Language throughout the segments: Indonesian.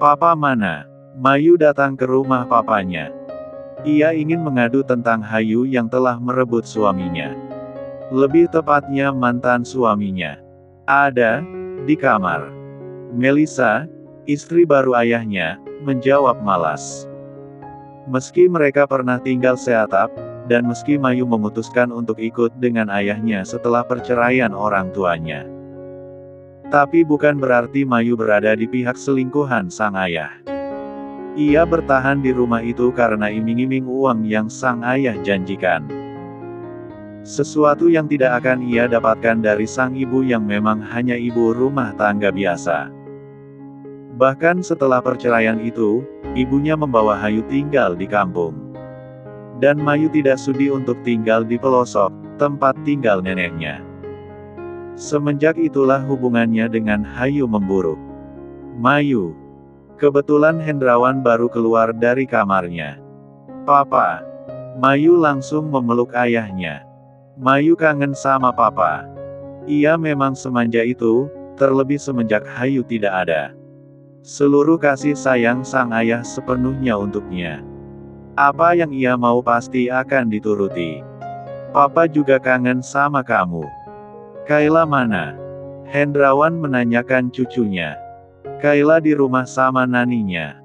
Papa mana? Mayu datang ke rumah papanya. Ia ingin mengadu tentang Hayu yang telah merebut suaminya. Lebih tepatnya mantan suaminya. Ada di kamar. Melissa, istri baru ayahnya, menjawab malas. Meski mereka pernah tinggal seatap, dan meski Mayu memutuskan untuk ikut dengan ayahnya setelah perceraian orang tuanya. Tapi bukan berarti Mayu berada di pihak selingkuhan sang ayah. Ia bertahan di rumah itu karena iming-iming uang yang sang ayah janjikan. Sesuatu yang tidak akan ia dapatkan dari sang ibu yang memang hanya ibu rumah tangga biasa. Bahkan setelah perceraian itu, ibunya membawa Hayu tinggal di kampung. Dan Mayu tidak sudi untuk tinggal di pelosok, tempat tinggal neneknya. Semenjak itulah hubungannya dengan Hayu memburuk. Mayu. Kebetulan Hendrawan baru keluar dari kamarnya. Papa. Mayu langsung memeluk ayahnya. Mayu kangen sama papa. Ia memang semanja itu, terlebih semenjak Hayu tidak ada. Seluruh kasih sayang sang ayah sepenuhnya untuknya. Apa yang ia mau pasti akan dituruti. Papa juga kangen sama kamu. Kayla mana? Hendrawan menanyakan cucunya. Kayla di rumah sama naninya.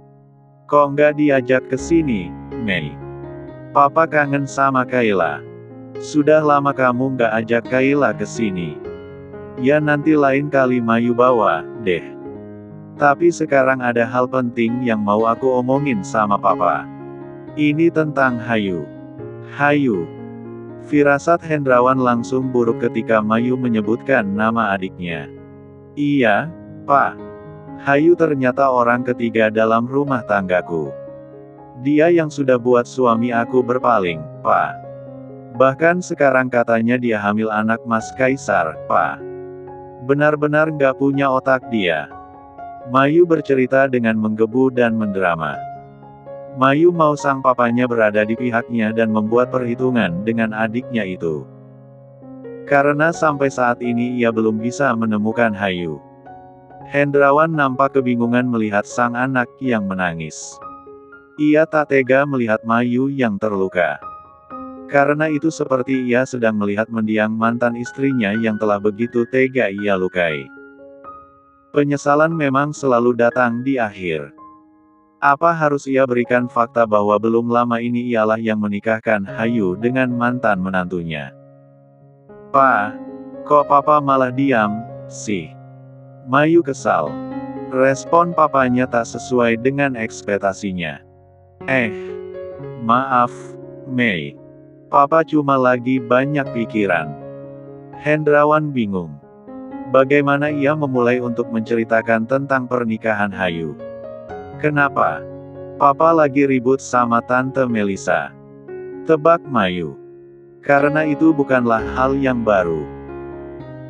Kok nggak diajak ke sini, Mei? Papa kangen sama Kayla. Sudah lama kamu nggak ajak Kayla ke sini. Ya nanti lain kali Mayu bawa, deh. Tapi sekarang ada hal penting yang mau aku omongin sama papa. Ini tentang Hayu. Hayu. Firasat Hendrawan langsung buruk ketika Mayu menyebutkan nama adiknya. Iya, Pak. Hayu ternyata orang ketiga dalam rumah tanggaku. Dia yang sudah buat suami aku berpaling, Pak. Bahkan sekarang katanya dia hamil anak Mas Kaisar, Pak. Benar-benar nggak punya otak dia. Mayu bercerita dengan menggebu dan menderama. Mayu mau sang papanya berada di pihaknya dan membuat perhitungan dengan adiknya itu. Karena sampai saat ini ia belum bisa menemukan Hayu. Hendrawan nampak kebingungan melihat sang anak yang menangis. Ia tak tega melihat Mayu yang terluka. Karena itu seperti ia sedang melihat mendiang mantan istrinya yang telah begitu tega ia lukai. Penyesalan memang selalu datang di akhir. Apa harus ia berikan fakta bahwa belum lama ini ialah yang menikahkan Hayu dengan mantan menantunya? Pak, kok papa malah diam, sih? Mayu kesal. Respon papanya tak sesuai dengan ekspektasinya. Maaf, Mei. Papa cuma lagi banyak pikiran. Hendrawan bingung. Bagaimana ia memulai untuk menceritakan tentang pernikahan Hayu? Kenapa? Papa lagi ribut sama Tante Melissa. Tebak Mayu. Karena itu bukanlah hal yang baru.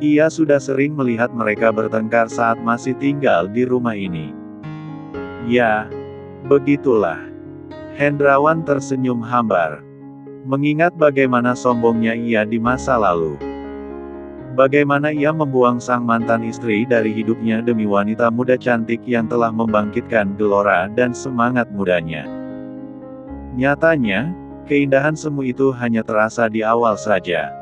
Ia sudah sering melihat mereka bertengkar saat masih tinggal di rumah ini. Ya, begitulah. Hendrawan tersenyum hambar. Mengingat bagaimana sombongnya ia di masa lalu. Bagaimana ia membuang sang mantan istri dari hidupnya demi wanita muda cantik yang telah membangkitkan gelora dan semangat mudanya. Nyatanya, keindahan semu itu hanya terasa di awal saja.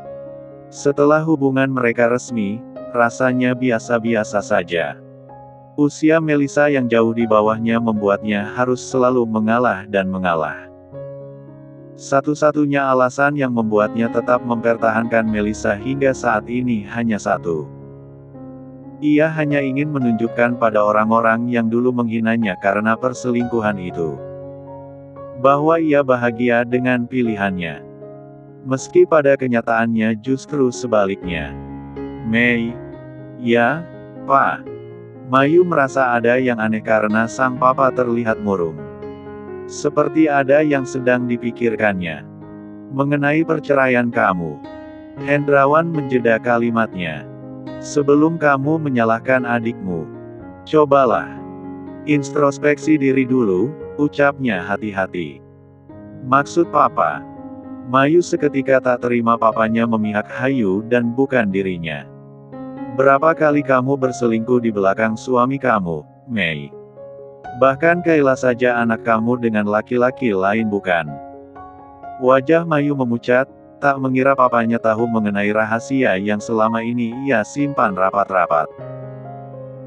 Setelah hubungan mereka resmi, rasanya biasa-biasa saja. Usia Melissa yang jauh di bawahnya membuatnya harus selalu mengalah dan mengalah. Satu-satunya alasan yang membuatnya tetap mempertahankan Melissa hingga saat ini hanya satu. Ia hanya ingin menunjukkan pada orang-orang yang dulu menghinanya karena perselingkuhan itu, bahwa ia bahagia dengan pilihannya. Meski pada kenyataannya justru sebaliknya. Mei. Ya, Pak. Mayu merasa ada yang aneh karena sang papa terlihat murung. Seperti ada yang sedang dipikirkannya. Mengenai perceraian kamu. Hendrawan menjeda kalimatnya. Sebelum kamu menyalahkan adikmu, cobalah introspeksi diri dulu, ucapnya hati-hati. Maksud papa? Mayu seketika tak terima papanya memihak Hayu dan bukan dirinya. Berapa kali kamu berselingkuh di belakang suami kamu, Mei? Bahkan Kayla saja anak kamu dengan laki-laki lain bukan? Wajah Mayu memucat, tak mengira papanya tahu mengenai rahasia yang selama ini ia simpan rapat-rapat.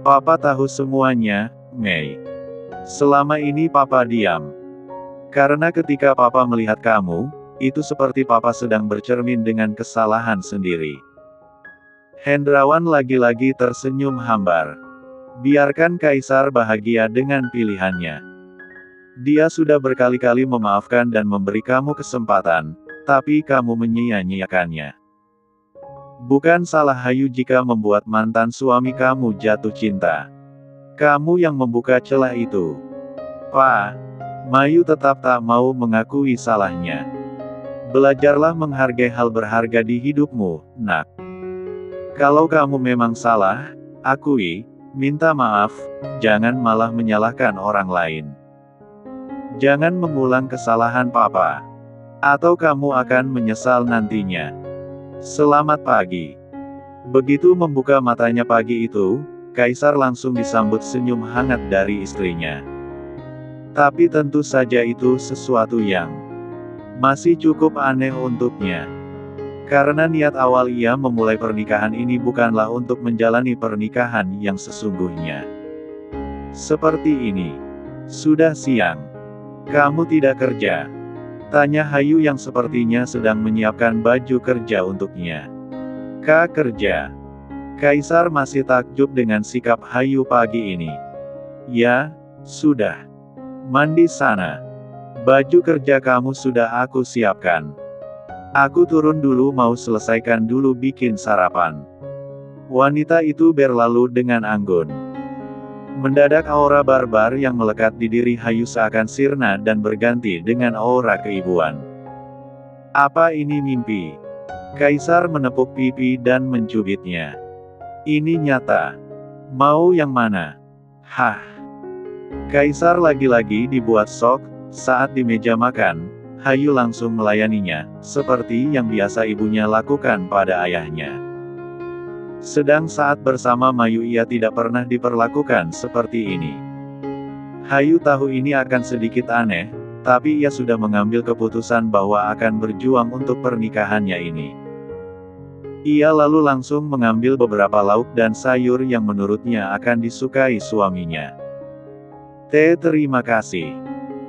Papa tahu semuanya, Mei. Selama ini papa diam. Karena ketika papa melihat kamu, itu seperti papa sedang bercermin dengan kesalahan sendiri. Hendrawan lagi-lagi tersenyum hambar. Biarkan Kaisar bahagia dengan pilihannya. Dia sudah berkali-kali memaafkan dan memberi kamu kesempatan, tapi kamu menyia-nyiakannya. Bukan salah Hayu jika membuat mantan suami kamu jatuh cinta. Kamu yang membuka celah itu. Pak, Mayu tetap tak mau mengakui salahnya. Belajarlah menghargai hal berharga di hidupmu, nak. Kalau kamu memang salah, akui, minta maaf, jangan malah menyalahkan orang lain. Jangan mengulang kesalahan papa. Atau kamu akan menyesal nantinya. Selamat pagi. Begitu membuka matanya pagi itu, Kaisar langsung disambut senyum hangat dari istrinya. Tapi tentu saja itu sesuatu yang masih cukup aneh untuknya. Karena niat awal ia memulai pernikahan ini bukanlah untuk menjalani pernikahan yang sesungguhnya. Seperti ini. Sudah siang. Kamu tidak kerja? Tanya Hayu yang sepertinya sedang menyiapkan baju kerja untuknya. Kak kerja. Kaisar masih takjub dengan sikap Hayu pagi ini. Ya, sudah. Mandi sana. Baju kerja kamu sudah aku siapkan. Aku turun dulu mau selesaikan dulu bikin sarapan. Wanita itu berlalu dengan anggun. Mendadak aura barbar yang melekat di diri Hayu seakan sirna dan berganti dengan aura keibuan. Apa ini mimpi? Kaisar menepuk pipi dan mencubitnya. Ini nyata. Mau yang mana? Hah? Kaisar lagi-lagi dibuat shock, saat di meja makan, Hayu langsung melayaninya, seperti yang biasa ibunya lakukan pada ayahnya. Sedang saat bersama Mayu ia tidak pernah diperlakukan seperti ini. Hayu tahu ini akan sedikit aneh, tapi ia sudah mengambil keputusan bahwa akan berjuang untuk pernikahannya ini. Ia lalu langsung mengambil beberapa lauk dan sayur yang menurutnya akan disukai suaminya. Terima kasih.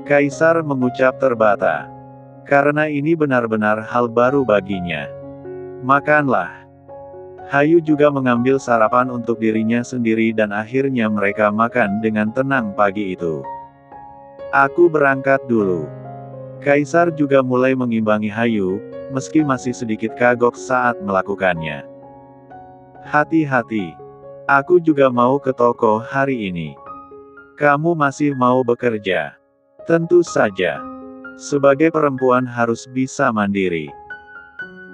Kaisar mengucap terbata. Karena ini benar-benar hal baru baginya. Makanlah. Hayu juga mengambil sarapan untuk dirinya sendiri dan akhirnya mereka makan dengan tenang pagi itu. Aku berangkat dulu. Kaisar juga mulai mengimbangi Hayu, meski masih sedikit kagok saat melakukannya. Hati-hati. Aku juga mau ke toko hari ini. Kamu masih mau bekerja? Tentu saja. Sebagai perempuan harus bisa mandiri.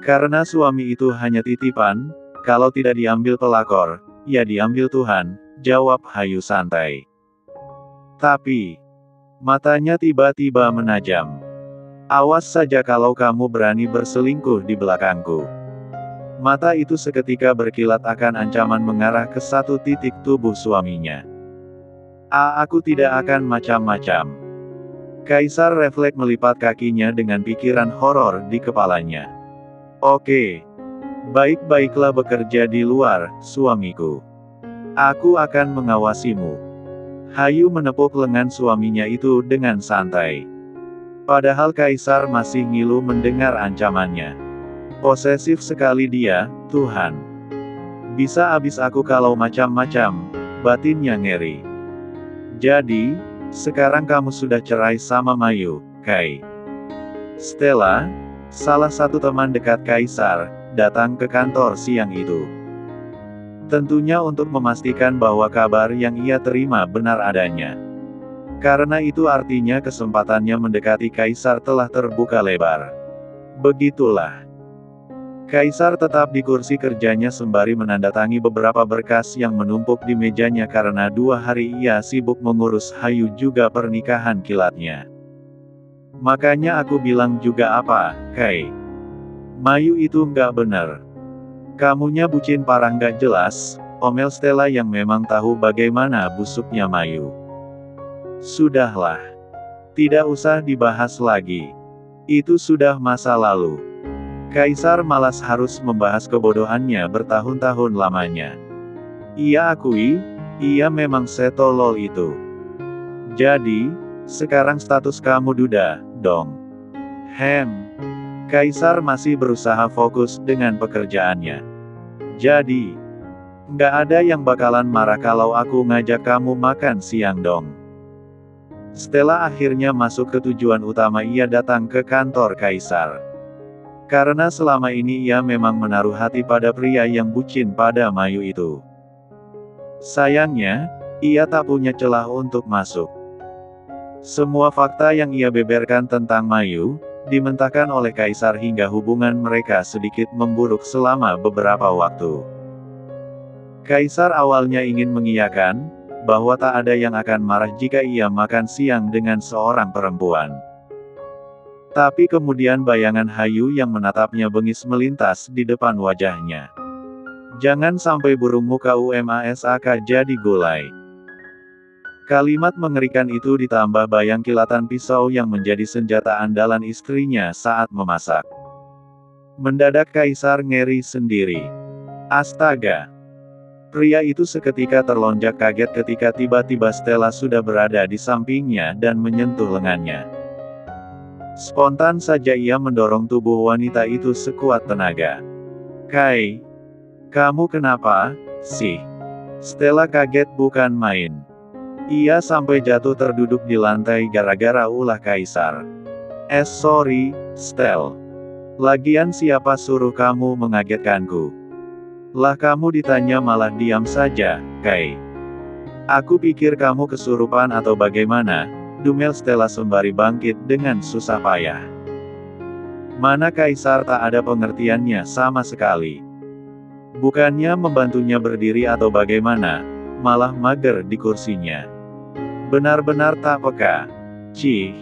Karena suami itu hanya titipan, kalau tidak diambil pelakor, ya diambil Tuhan, jawab Hayu santai. Tapi, matanya tiba-tiba menajam. Awas saja kalau kamu berani berselingkuh di belakangku. Mata itu seketika berkilat akan ancaman mengarah ke satu titik tubuh suaminya. Aku tidak akan macam-macam. Kaisar refleks melipat kakinya dengan pikiran horor di kepalanya. Oke. Baik-baiklah bekerja di luar, suamiku. Aku akan mengawasimu. Hayu menepuk lengan suaminya itu dengan santai. Padahal Kaisar masih ngilu mendengar ancamannya. Posesif sekali dia, Tuhan. Bisa habis aku kalau macam-macam, batinnya ngeri. Jadi, sekarang kamu sudah cerai sama Mayu, Kai. Stella, salah satu teman dekat Kaisar, datang ke kantor siang itu. Tentunya untuk memastikan bahwa kabar yang ia terima benar adanya. Karena itu artinya kesempatannya mendekati Kaisar telah terbuka lebar. Begitulah. Kaisar tetap di kursi kerjanya sembari menandatangi beberapa berkas yang menumpuk di mejanya karena 2 hari ia sibuk mengurus Hayu juga pernikahan kilatnya. Makanya aku bilang juga apa, Kai. Mayu itu nggak bener. Kamunya bucin parah nggak jelas, omel Stella yang memang tahu bagaimana busuknya Mayu. Sudahlah. Tidak usah dibahas lagi. Itu sudah masa lalu. Kaisar malas harus membahas kebodohannya bertahun-tahun lamanya. Ia akui, ia memang setolol itu. Jadi, sekarang status kamu duda, dong. Kaisar masih berusaha fokus dengan pekerjaannya. Jadi, nggak ada yang bakalan marah kalau aku ngajak kamu makan siang dong. Stella akhirnya masuk ke tujuan utama, ia datang ke kantor Kaisar. Karena selama ini ia memang menaruh hati pada pria yang bucin pada Mayu itu. Sayangnya, ia tak punya celah untuk masuk. Semua fakta yang ia beberkan tentang Mayu, dimentahkan oleh Kaisar hingga hubungan mereka sedikit memburuk selama beberapa waktu. Kaisar awalnya ingin mengiyakan, bahwa tak ada yang akan marah jika ia makan siang dengan seorang perempuan. Tapi kemudian bayangan hayu yang menatapnya bengis melintas di depan wajahnya. Jangan sampai burung muka UMASAK jadi gulai. Kalimat mengerikan itu ditambah bayang kilatan pisau yang menjadi senjata andalan istrinya saat memasak. Mendadak Kaisar ngeri sendiri. Astaga! Pria itu seketika terlonjak kaget ketika tiba-tiba Stella sudah berada di sampingnya dan menyentuh lengannya. Spontan saja ia mendorong tubuh wanita itu sekuat tenaga. "Kai, kamu kenapa, sih?" Stella kaget bukan main. Ia sampai jatuh terduduk di lantai gara-gara ulah Kaisar. Sorry, Stell. Lagian siapa suruh kamu mengagetkanku? Lah kamu ditanya malah diam saja, Kai. Aku pikir kamu kesurupan atau bagaimana, dumel Stella sembari bangkit dengan susah payah. Mana Kaisar tak ada pengertiannya sama sekali. Bukannya membantunya berdiri atau bagaimana, malah mager di kursinya. Benar-benar tak peka. Cih.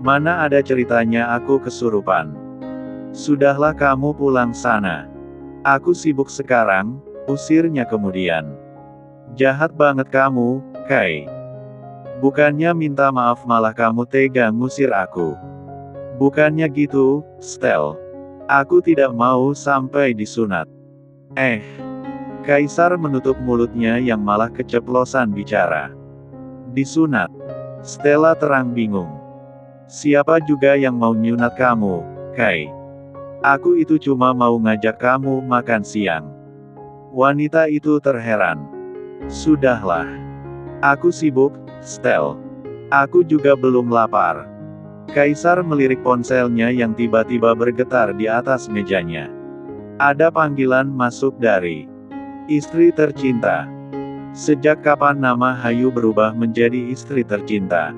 Mana ada ceritanya aku kesurupan. Sudahlah kamu pulang sana. Aku sibuk sekarang, usirnya kemudian. Jahat banget kamu, Kai. Bukannya minta maaf malah kamu tega ngusir aku. Bukannya gitu, Stell. Aku tidak mau sampai disunat. Kaisar menutup mulutnya yang malah keceplosan bicara. Disunat. Stella terang bingung. Siapa juga yang mau nyunat kamu, Kai? Aku itu cuma mau ngajak kamu makan siang. Wanita itu terheran. Sudahlah. Aku sibuk, Stell. Aku juga belum lapar. Kaisar melirik ponselnya yang tiba-tiba bergetar di atas mejanya. Ada panggilan masuk dari istri tercinta. Sejak kapan nama Hayu berubah menjadi istri tercinta?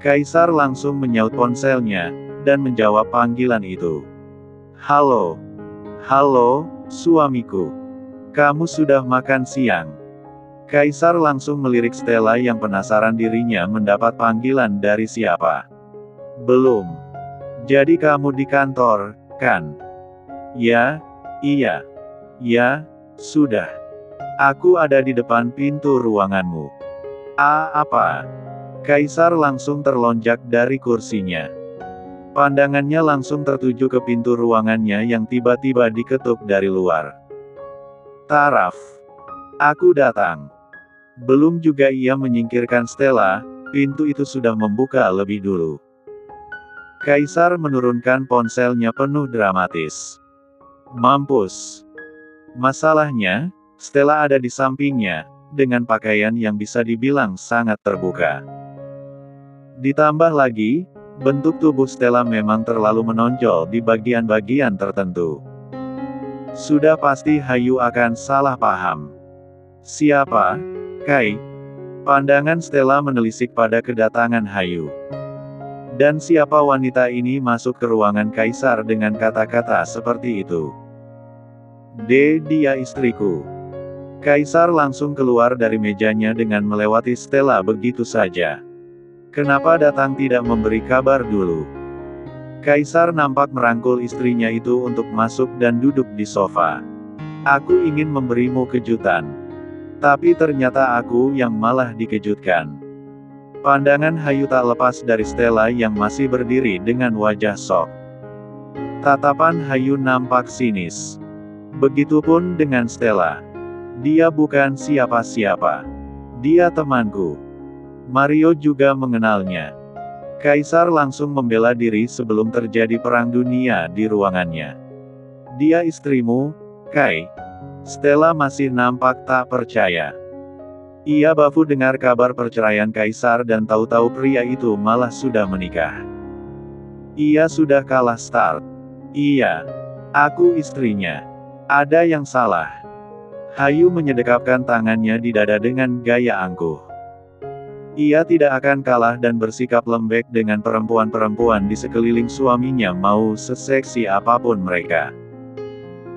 Kaisar langsung menyaut ponselnya, dan menjawab panggilan itu. Halo. Halo, suamiku. Kamu sudah makan siang? Kaisar langsung melirik Stella yang penasaran dirinya mendapat panggilan dari siapa. Belum. Jadi kamu di kantor, kan? Ya, iya. Ya, sudah. Aku ada di depan pintu ruanganmu. Apa? Kaisar langsung terlonjak dari kursinya. Pandangannya langsung tertuju ke pintu ruangannya yang tiba-tiba diketuk dari luar. Taraf. Aku datang. Belum juga ia menyingkirkan Stella, pintu itu sudah membuka lebih dulu. Kaisar menurunkan ponselnya penuh dramatis. Mampus. Masalahnya, Stella ada di sampingnya, dengan pakaian yang bisa dibilang sangat terbuka. Ditambah lagi, bentuk tubuh Stella memang terlalu menonjol di bagian-bagian tertentu. Sudah pasti Hayu akan salah paham. Siapa? Kai? Pandangan Stella menelisik pada kedatangan Hayu. Dan siapa wanita ini masuk ke ruangan Kaisar dengan kata-kata seperti itu? Dia istriku. Kaisar langsung keluar dari mejanya dengan melewati Stella begitu saja. Kenapa datang tidak memberi kabar dulu? Kaisar nampak merangkul istrinya itu untuk masuk dan duduk di sofa. Aku ingin memberimu kejutan. Tapi ternyata aku yang malah dikejutkan. Pandangan Hayu tak lepas dari Stella yang masih berdiri dengan wajah shock. Tatapan Hayu nampak sinis. Begitupun dengan Stella. Dia bukan siapa-siapa. Dia temanku. Mario juga mengenalnya. Kaisar langsung membela diri sebelum terjadi perang dunia di ruangannya. Dia istrimu, Kai. Stella masih nampak tak percaya. Ia baru dengar kabar perceraian Kaisar dan tahu-tahu pria itu malah sudah menikah. Ia sudah kalah start. Iya. Aku istrinya. Ada yang salah. Hayu menyedekapkan tangannya di dada dengan gaya angkuh. Ia tidak akan kalah dan bersikap lembek dengan perempuan-perempuan di sekeliling suaminya mau seseksi apapun mereka.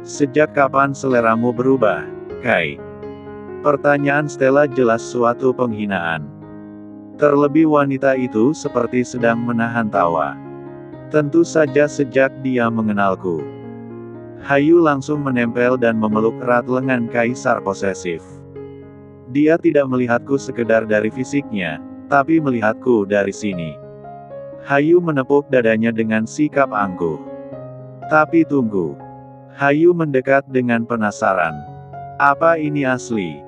Sejak kapan seleramu berubah, Kai? Pertanyaan Stella jelas suatu penghinaan. Terlebih wanita itu seperti sedang menahan tawa. Tentu saja sejak dia mengenalku. Hayu langsung menempel dan memeluk erat lengan Kaisar posesif. Dia tidak melihatku sekedar dari fisiknya, tapi melihatku dari sini. Hayu menepuk dadanya dengan sikap angkuh. Tapi tunggu. Hayu mendekat dengan penasaran. Apa ini asli?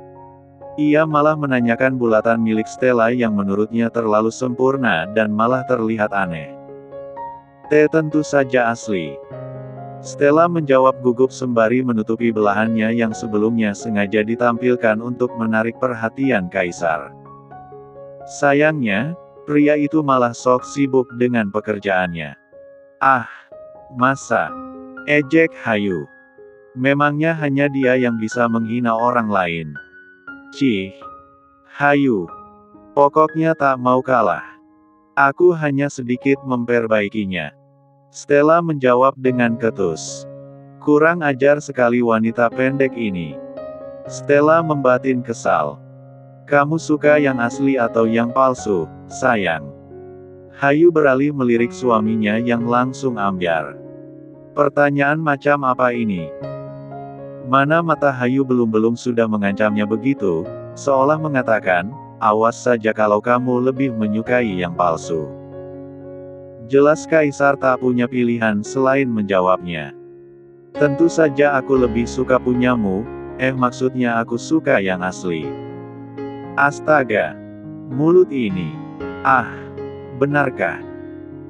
Ia malah menanyakan bulatan milik Stella yang menurutnya terlalu sempurna dan malah terlihat aneh. Tentu saja asli. Stella menjawab gugup sembari menutupi belahannya yang sebelumnya sengaja ditampilkan untuk menarik perhatian Kaisar. Sayangnya, pria itu malah sok sibuk dengan pekerjaannya. Ah, masa? Ejek Hayu. Memangnya hanya dia yang bisa menghina orang lain? Cih. Hayu. Pokoknya tak mau kalah. Aku hanya sedikit memperbaikinya. Stella menjawab dengan ketus. Kurang ajar sekali wanita pendek ini. Stella membatin kesal. Kamu suka yang asli atau yang palsu, sayang? Hayu beralih melirik suaminya yang langsung ambyar. Pertanyaan macam apa ini? Mana mata Hayu belum sudah mengancamnya begitu, seolah mengatakan, awas saja kalau kamu lebih menyukai yang palsu. Jelas Kaisar tak punya pilihan selain menjawabnya. Tentu saja aku lebih suka punyamu, maksudnya aku suka yang asli. Astaga. Mulut ini. Ah. Benarkah?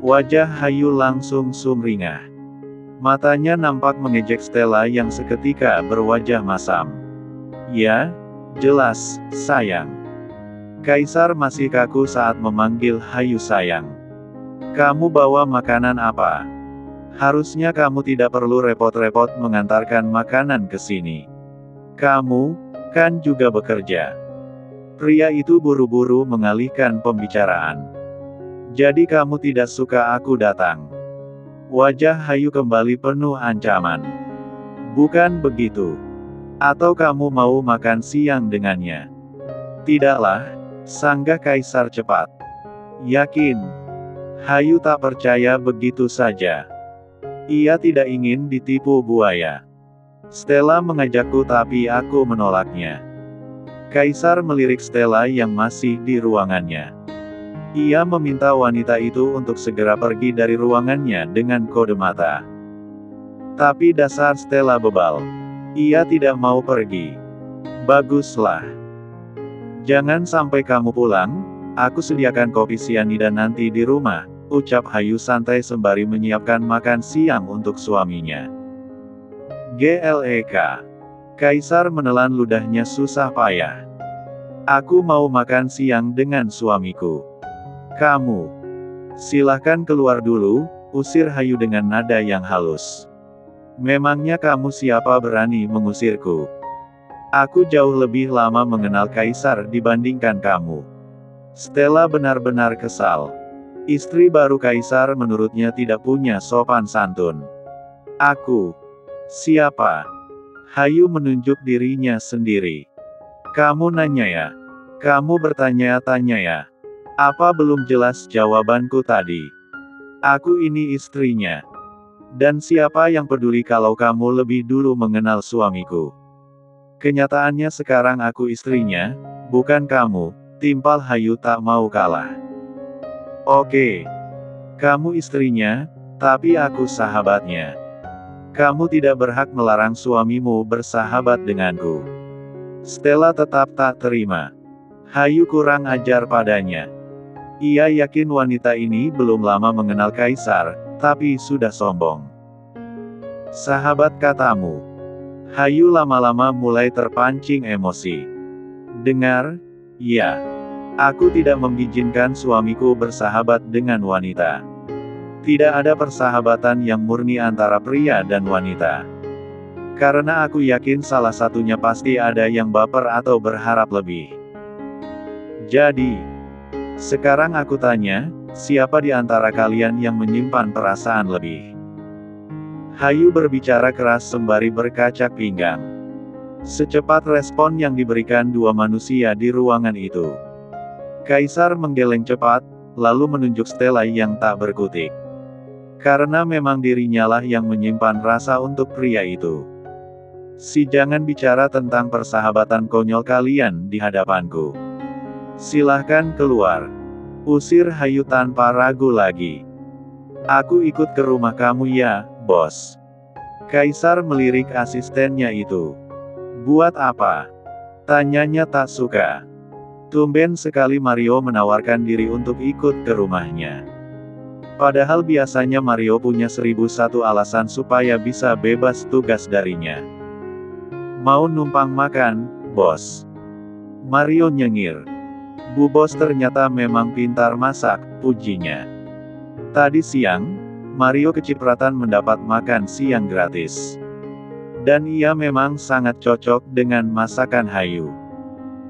Wajah Hayu langsung sumringah. Matanya nampak mengejek Stella yang seketika berwajah masam. Ya, jelas, sayang. Kaisar masih kaku saat memanggil Hayu sayang. Kamu bawa makanan apa? Harusnya kamu tidak perlu repot-repot mengantarkan makanan ke sini. Kamu, kan juga bekerja. Pria itu buru-buru mengalihkan pembicaraan. Jadi kamu tidak suka aku datang? Wajah Hayu kembali penuh ancaman. Bukan begitu. Atau kamu mau makan siang dengannya? Tidaklah, sanggah Kaisar cepat. Yakin? Hayu tak percaya begitu saja. Ia tidak ingin ditipu buaya. Stella mengajakku tapi aku menolaknya. Kaisar melirik Stella yang masih di ruangannya. Ia meminta wanita itu untuk segera pergi dari ruangannya dengan kode mata. Tapi dasar Stella bebal. Ia tidak mau pergi. Baguslah. Jangan sampai kamu pulang, aku sediakan kopi sianida nanti di rumah, ucap Hayu santai sembari menyiapkan makan siang untuk suaminya. GLEK. Kaisar menelan ludahnya susah payah. Aku mau makan siang dengan suamiku. Kamu. Silahkan keluar dulu, usir Hayu dengan nada yang halus. Memangnya kamu siapa berani mengusirku? Aku jauh lebih lama mengenal Kaisar dibandingkan kamu. Stella benar-benar kesal. Istri baru Kaisar menurutnya tidak punya sopan santun. Aku. Siapa? Hayu menunjuk dirinya sendiri. Kamu nanya ya? Kamu bertanya-tanya ya? Apa belum jelas jawabanku tadi? Aku ini istrinya. Dan siapa yang peduli kalau kamu lebih dulu mengenal suamiku? Kenyataannya sekarang aku istrinya, bukan kamu, Timpal Hayu tak mau kalah. Oke. Kamu istrinya, tapi aku sahabatnya. Kamu tidak berhak melarang suamimu bersahabat denganku. Stella tetap tak terima. Hayu kurang ajar padanya. Ia yakin wanita ini belum lama mengenal Kaisar, tapi sudah sombong. Sahabat katamu. Hayu lama-lama mulai terpancing emosi. Dengar, ya. Aku tidak mengizinkan suamiku bersahabat dengan wanita. Tidak ada persahabatan yang murni antara pria dan wanita. Karena aku yakin salah satunya pasti ada yang baper atau berharap lebih. Jadi, sekarang aku tanya, siapa di antara kalian yang menyimpan perasaan lebih? Hayu berbicara keras sembari berkacak pinggang. Secepat respon yang diberikan dua manusia di ruangan itu. Kaisar menggeleng cepat, lalu menunjuk Stella yang tak berkutik. Karena memang dirinya lah yang menyimpan rasa untuk pria itu. Si jangan bicara tentang persahabatan konyol kalian di hadapanku. Silahkan keluar. Usir Hayu tanpa ragu lagi. Aku ikut ke rumah kamu ya, bos. Kaisar melirik asistennya itu. Buat apa? Tanyanya tak suka. Tumben sekali Mario menawarkan diri untuk ikut ke rumahnya. Padahal biasanya Mario punya 1001 alasan supaya bisa bebas tugas darinya. Mau numpang makan, bos? Mario nyengir. Bu bos ternyata memang pintar masak, pujinya. Tadi siang, Mario kecipratan mendapat makan siang gratis. Dan ia memang sangat cocok dengan masakan Hayu.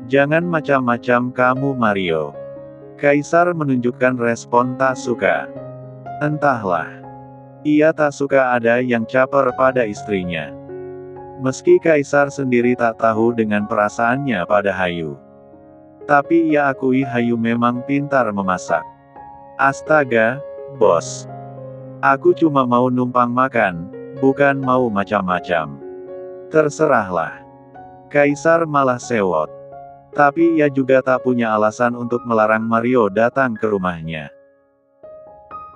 Jangan macam-macam kamu Mario. Kaisar menunjukkan respon tak suka. Entahlah. Ia tak suka ada yang caper pada istrinya. Meski Kaisar sendiri tak tahu dengan perasaannya pada Hayu. Tapi ia akui Hayu memang pintar memasak. Astaga, bos. Aku cuma mau numpang makan, bukan mau macam-macam. Terserahlah. Kaisar malah sewot. Tapi ia juga tak punya alasan untuk melarang Mario datang ke rumahnya.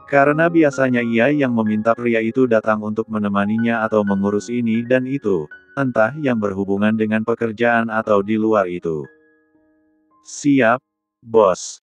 Karena biasanya ia yang meminta pria itu datang untuk menemaninya atau mengurus ini dan itu, entah yang berhubungan dengan pekerjaan atau di luar itu. Siap, bos.